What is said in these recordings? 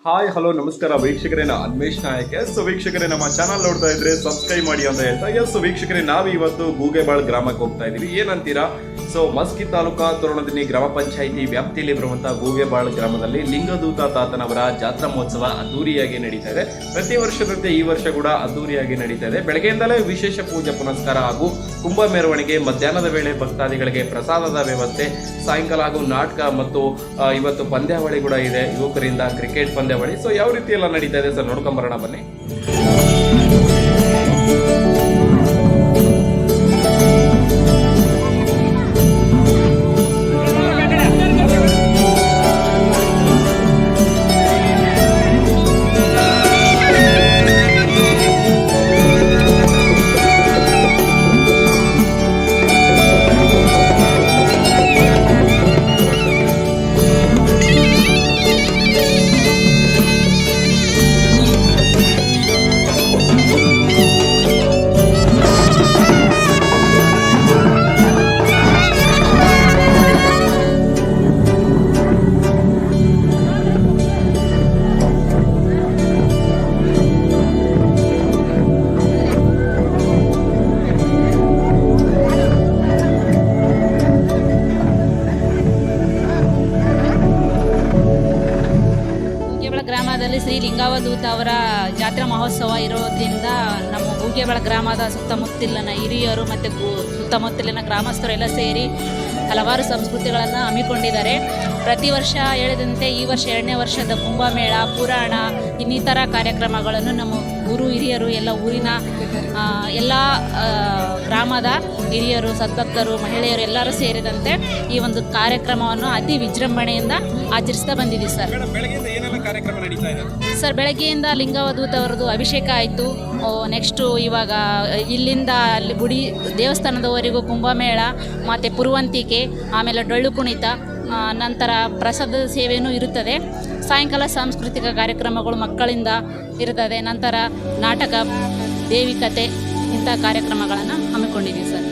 Hi hello ನಮಸ್ಕಾರ ವೀಕ್ಷಕರೇ, ನಾ ಅನ್ವೇಷ್ ನಾಯಕ್. ವೀಕ್ಷಕರೇ, ನಮ್ಮ ಚಾನಲ್ ನೋಡ್ತಾ ಇದ್ರೆ ಸಬ್ಸ್ಕ್ರೈಬ್ ಮಾಡಿ ಅಂತ ಹೇಳ್ತಾ ವೀಕ್ಷಕರೇ, ನಾವು ಇವತ್ತು ಗೂಗೆಬಾಳ್ ಗ್ರಾಮಕ್ಕೆ ಹೋಗ್ತಾ ಇದೀವಿ. ಏನಂತೀರಾ? ಮಸ್ಕಿ ತಾಲೂಕಾ ತೋರಣದಿನ್ನಿ ಗ್ರಾಮ ಪಂಚಾಯಿತಿ ವ್ಯಾಪ್ತಿಯಲ್ಲಿ ಬರುವಂತಹ ಗೂಗೆಬಾಳ್ ಗ್ರಾಮದಲ್ಲಿ ಲಿಂಗದೂತ ತಾತನವರ ಜಾತ್ರಾ ಮಹೋತ್ಸವ ಅದ್ದೂರಿಯಾಗಿ ನಡೀತಾ ಇದೆ. ಪ್ರತಿ ವರ್ಷದಂತೆ ಈ ವರ್ಷ ಕೂಡ ಅದ್ದೂರಿಯಾಗಿ ನಡೀತಾ ಇದೆ. ಬೆಳಗ್ಗೆಯಿಂದಲೇ ವಿಶೇಷ ಪೂಜೆ ಪುನಸ್ಕಾರ ಹಾಗೂ ಕುಂಭ ಮೆರವಣಿಗೆ, ಮಧ್ಯಾಹ್ನದ ವೇಳೆ ಭಕ್ತಾದಿಗಳಿಗೆ ಪ್ರಸಾದದ ವ್ಯವಸ್ಥೆ, ಸಾಯಂಕಾಲ ಹಾಗೂ ನಾಟಕ ಮತ್ತು ಇವತ್ತು ಪಂದ್ಯಾವಳಿ ಕೂಡ ಇದೆ, ಯುವಕರಿಂದ ಕ್ರಿಕೆಟ್ ಪಂದ್ಯಾವಳಿ. ಯಾವ ರೀತಿ ಎಲ್ಲ ನಡೀತಾ ಇದೆ ಸರ್, ನೋಡ್ಕೊಂಬರೋಣ ಬನ್ನಿ. ಗ್ರಾಮದಲ್ಲಿ ಶ್ರೀ ಲಿಂಗಾವಧೂತ ಅವರ ಜಾತ್ರಾ ಮಹೋತ್ಸವ ಇರೋದ್ರಿಂದ ನಮ್ಮ ಗೂಗೆಬಾಳ ಗ್ರಾಮದ ಸುತ್ತಮುತ್ತಲಿನ ಹಿರಿಯರು ಮತ್ತು ಸುತ್ತಮುತ್ತಲಿನ ಗ್ರಾಮಸ್ಥರೆಲ್ಲ ಸೇರಿ ಹಲವಾರು ಸಂಸ್ಕೃತಿಗಳನ್ನು ಹಮ್ಮಿಕೊಂಡಿದ್ದಾರೆ. ಪ್ರತಿ ವರ್ಷ ಹೇಳಿದಂತೆ ಈ ವರ್ಷ 2ನೇ ವರ್ಷದ ಕುಂಭಮೇಳ, ಪುರಾಣ, ಇನ್ನಿತರ ಕಾರ್ಯಕ್ರಮಗಳನ್ನು ನಮ್ಮ ಗುರು ಹಿರಿಯರು ಎಲ್ಲ ಊರಿನ ಎಲ್ಲ ಗ್ರಾಮದ ಹಿರಿಯರು, ಸದ್ಭಕ್ತರು, ಮಹಿಳೆಯರು ಎಲ್ಲರೂ ಸೇರಿದಂತೆ ಈ ಒಂದು ಕಾರ್ಯಕ್ರಮವನ್ನು ಅತಿ ವಿಜೃಂಭಣೆಯಿಂದ ಆಚರಿಸ್ತಾ ಬಂದಿದ್ದೀವಿ ಸರ್. ಸರ್, ಬೆಳಗ್ಗೆಯಿಂದ ಲಿಂಗಾವಧೂತ ಅವರದ್ದು ಅಭಿಷೇಕ ಆಯಿತು. ನೆಕ್ಸ್ಟು ಇವಾಗ ಇಲ್ಲಿಂದ ಅಲ್ಲಿ ಗುಡಿ ದೇವಸ್ಥಾನದವರೆಗೂ ಕುಂಭಮೇಳ ಮತ್ತು ಪುರುವಂತಿಕೆ, ಆಮೇಲೆ ಡೊಳ್ಳು ಕುಣಿತ, ನಂತರ ಪ್ರಸಾದದ ಸೇವೆಯೂ ಇರುತ್ತದೆ. ಸಾಯಂಕಾಲ ಸಾಂಸ್ಕೃತಿಕ ಕಾರ್ಯಕ್ರಮಗಳು ಮಕ್ಕಳಿಂದ ಇರುತ್ತದೆ. ನಂತರ ನಾಟಕ, ದೇವಿಕತೆ ಇಂಥ ಕಾರ್ಯಕ್ರಮಗಳನ್ನು ಹಮ್ಮಿಕೊಂಡಿದ್ದೀವಿ ಸರ್.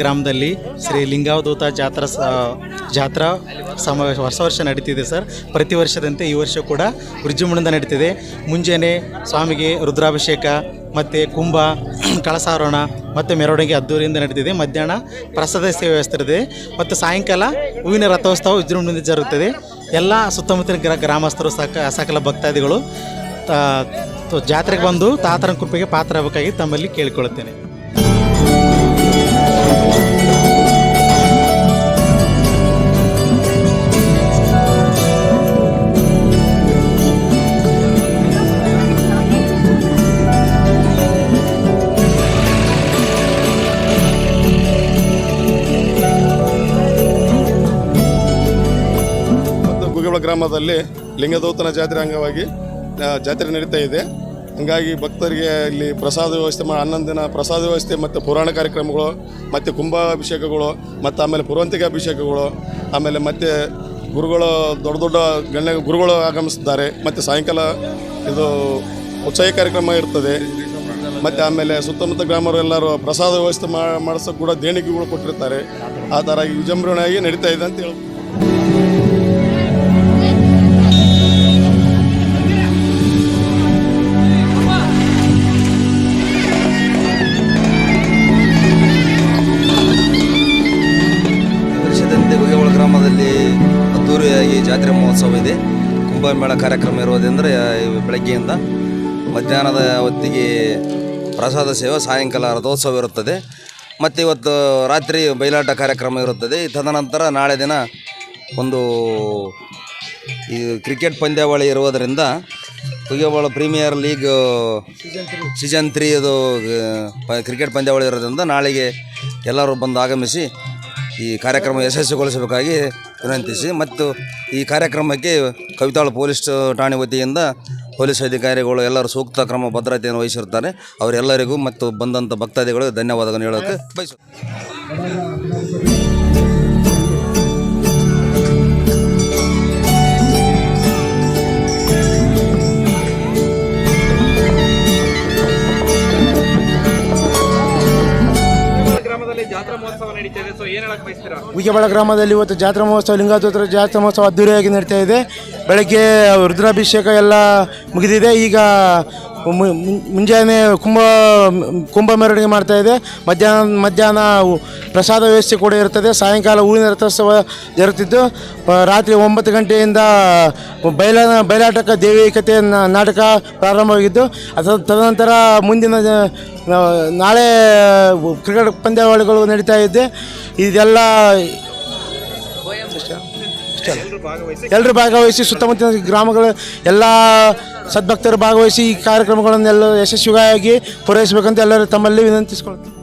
ಗ್ರಾಮದಲ್ಲಿ ಶ್ರೀ ಲಿಂಗಾವಧೂತ ಜಾತ್ರಾ ಸಮಾವೇಶ ವರ್ಷ ನಡೀತಿದೆ ಸರ್. ಪ್ರತಿ ವರ್ಷದಂತೆ ಈ ವರ್ಷ ಕೂಡ ವಿಜೃಂಭಣೆಯಿಂದ ನಡೀತಿದೆ. ಮುಂಜಾನೆ ಸ್ವಾಮಿಗೆ ರುದ್ರಾಭಿಷೇಕ ಮತ್ತು ಕುಂಭ, ಕಳಸಾರೋಹಣ ಮತ್ತು ಮೆರವಣಿಗೆ ಅದ್ದೂರಿಯಿಂದ ನಡೀತಿದೆ. ಮಧ್ಯಾಹ್ನ ಪ್ರಸಾದ ಸೇವೆ ವ್ಯವಸ್ಥೆ ಇದೆ ಮತ್ತು ಸಾಯಂಕಾಲ ಹೂವಿನ ರಥೋತ್ಸವ ವಿಜೃಂಭಣೆಯಿಂದ ಜರುಗುತ್ತದೆ. ಎಲ್ಲ ಸುತ್ತಮುತ್ತಲಿನ ಗ್ರಾಮಸ್ಥರು ಸಕಲ ಭಕ್ತಾದಿಗಳು ಜಾತ್ರೆಗೆ ಬಂದು ತಾತನ ಕೃಪೆಗೆ ಪಾತ್ರರಾಗಬೇಕಾಗಿ ತಮ್ಮಲ್ಲಿ ಕೇಳಿಕೊಳ್ಳುತ್ತೇನೆ. ಗ್ರಾಮದಲ್ಲಿ ಲಿಂಗದೂತನ ಜಾತ್ರೆ ಅಂಗವಾಗಿ ಜಾತ್ರೆ ನಡೀತಾ ಇದೆ. ಹಂಗಾಗಿ ಭಕ್ತರಿಗೆ ಇಲ್ಲಿ ಪ್ರಸಾದ ವ್ಯವಸ್ಥೆ 11 ದಿನ ಪ್ರಸಾದ ವ್ಯವಸ್ಥೆ ಮತ್ತು ಪುರಾಣ ಕಾರ್ಯಕ್ರಮಗಳು ಮತ್ತು ಕುಂಭಾಭಿಷೇಕಗಳು ಮತ್ತು ಆಮೇಲೆ ಪುರುವಂತಿಕೆ ಅಭಿಷೇಕಗಳು, ಆಮೇಲೆ ಮತ್ತು ಗುರುಗಳು ದೊಡ್ಡ ದೊಡ್ಡ ಗಣ್ಯ ಗುರುಗಳು ಆಗಮಿಸಿದ್ದಾರೆ. ಮತ್ತು ಸಾಯಂಕಾಲ ಇದು ಉತ್ಸವ ಕಾರ್ಯಕ್ರಮ ಇರ್ತದೆ. ಮತ್ತು ಆಮೇಲೆ ಸುತ್ತಮುತ್ತ ಗ್ರಾಮರೆಲ್ಲರೂ ಪ್ರಸಾದ ವ್ಯವಸ್ಥೆ ಮಾಡಿಸೋಕೆ ಕೂಡ ದೇಣಿಗೆಗಳು ಕೊಟ್ಟಿರ್ತಾರೆ. ಆ ಥರ ವಿಜೃಂಭಣೆಯಾಗಿ ನಡೀತಾ ಇದೆ ಅಂತ ಹೇಳ್ಬೋದು. ಮಹೋತ್ಸವ ಇದೆ. ಕುಂಭಮೇಳ ಕಾರ್ಯಕ್ರಮ ಇರೋದ್ರಿಂದ ಬೆಳಗ್ಗೆಯಿಂದ ಮಧ್ಯಾಹ್ನದ ಹೊತ್ತಿಗೆ ಪ್ರಸಾದ ಸೇವೆ, ಸಾಯಂಕಾಲ ರಥೋತ್ಸವ ಇರುತ್ತದೆ. ಮತ್ತು ಇವತ್ತು ರಾತ್ರಿ ಬಯಲಾಟ ಕಾರ್ಯಕ್ರಮ ಇರುತ್ತದೆ. ತದನಂತರ ನಾಳೆ ದಿನ ಒಂದು ಈ ಕ್ರಿಕೆಟ್ ಪಂದ್ಯಾವಳಿ ಇರುವುದರಿಂದ ಕುಂಭಮೇಳ ಪ್ರೀಮಿಯರ್ ಲೀಗ್ ಸೀಸನ್ 3 ಅದು ಕ್ರಿಕೆಟ್ ಪಂದ್ಯಾವಳಿ ಇರೋದ್ರಿಂದ ನಾಳೆಗೆ ಎಲ್ಲರೂ ಬಂದು ಆಗಮಿಸಿ ಈ ಕಾರ್ಯಕ್ರಮ ಯಶಸ್ವಿಗೊಳಿಸಬೇಕಾಗಿ ವಿನಂತಿಸಿ, ಮತ್ತು ಈ ಕಾರ್ಯಕ್ರಮಕ್ಕೆ ಕವಿತಾಳ ಪೊಲೀಸ್ ಠಾಣೆ ವತಿಯಿಂದ ಪೊಲೀಸ್ ಅಧಿಕಾರಿಗಳು ಎಲ್ಲರೂ ಸೂಕ್ತ ಕ್ರಮ ಭದ್ರತೆಯನ್ನು ವಹಿಸಿರ್ತಾರೆ. ಅವರೆಲ್ಲರಿಗೂ ಮತ್ತು ಬಂದಂಥ ಭಕ್ತಾದಿಗಳು ಧನ್ಯವಾದಗಳನ್ನು ಹೇಳೋಕ್ಕೆ ಬಯಸುತ್ತೇನೆ. ಗ್ರಾಮದಲ್ಲಿ ಜಾತ್ರಾ ಮಹೋತ್ಸವ ನಡೀತಾ ಇದೆ. ಸೊ ಏನ್ ಹೇಳಕ್ ಬಯಸ್ತೀರಾ? ಉಗಿಬಾಳ ಗ್ರಾಮದಲ್ಲಿ ಇವತ್ತು ಜಾತ್ರಾ ಮಹೋತ್ಸವ, ಲಿಂಗಾದೋತ್ರ ಜಾತ್ರಾ ಮಹೋತ್ಸವ ಅದ್ದೂರಿಯಾಗಿ ನಡೀತಾ ಇದೆ. ಬೆಳಗ್ಗೆ ರುದ್ರಾಭಿಷೇಕ ಎಲ್ಲ ಮುಗಿದಿದೆ. ಈಗ ಮುಂಜಾನೆ ಕುಂಭ ಮೆರವಣಿಗೆ ಮಾಡ್ತಾ ಇದೆ. ಮಧ್ಯಾಹ್ನ ಪ್ರಸಾದ ವ್ಯವಸ್ಥೆ ಕೂಡ ಇರ್ತದೆ. ಸಾಯಂಕಾಲ ಹೂವಿನ ರಥೋತ್ಸವ ಜರುಗುತ್ತಿದ್ದು ರಾತ್ರಿ 9 ಗಂಟೆಯಿಂದ ಬಯಲಾಟಕ ದೇವಿಕತೆ ನಾಟಕ ಪ್ರಾರಂಭವಾಗಿದ್ದು, ತದನಂತರ ಮುಂದಿನ ನಾಳೆ ಕ್ರಿಕೆಟ್ ಪಂದ್ಯಾವಳಿಗಳು ನಡೀತಾ ಇದೆ. ಇದೆಲ್ಲ ಎಲ್ಲರೂ ಭಾಗವಹಿಸಿ ಸುತ್ತಮುತ್ತಲಿನ ಗ್ರಾಮಗಳ ಎಲ್ಲ ಸದ್ಭಕ್ತರು ಭಾಗವಹಿಸಿ ಈ ಕಾರ್ಯಕ್ರಮಗಳನ್ನೆಲ್ಲ ಯಶಸ್ವಿಯಾಗಿ ಪೂರೈಸಬೇಕಂತ ಎಲ್ಲರೂ ತಮ್ಮಲ್ಲಿ ವಿನಂತಿಸಿಕೊಳ್ತಾರೆ.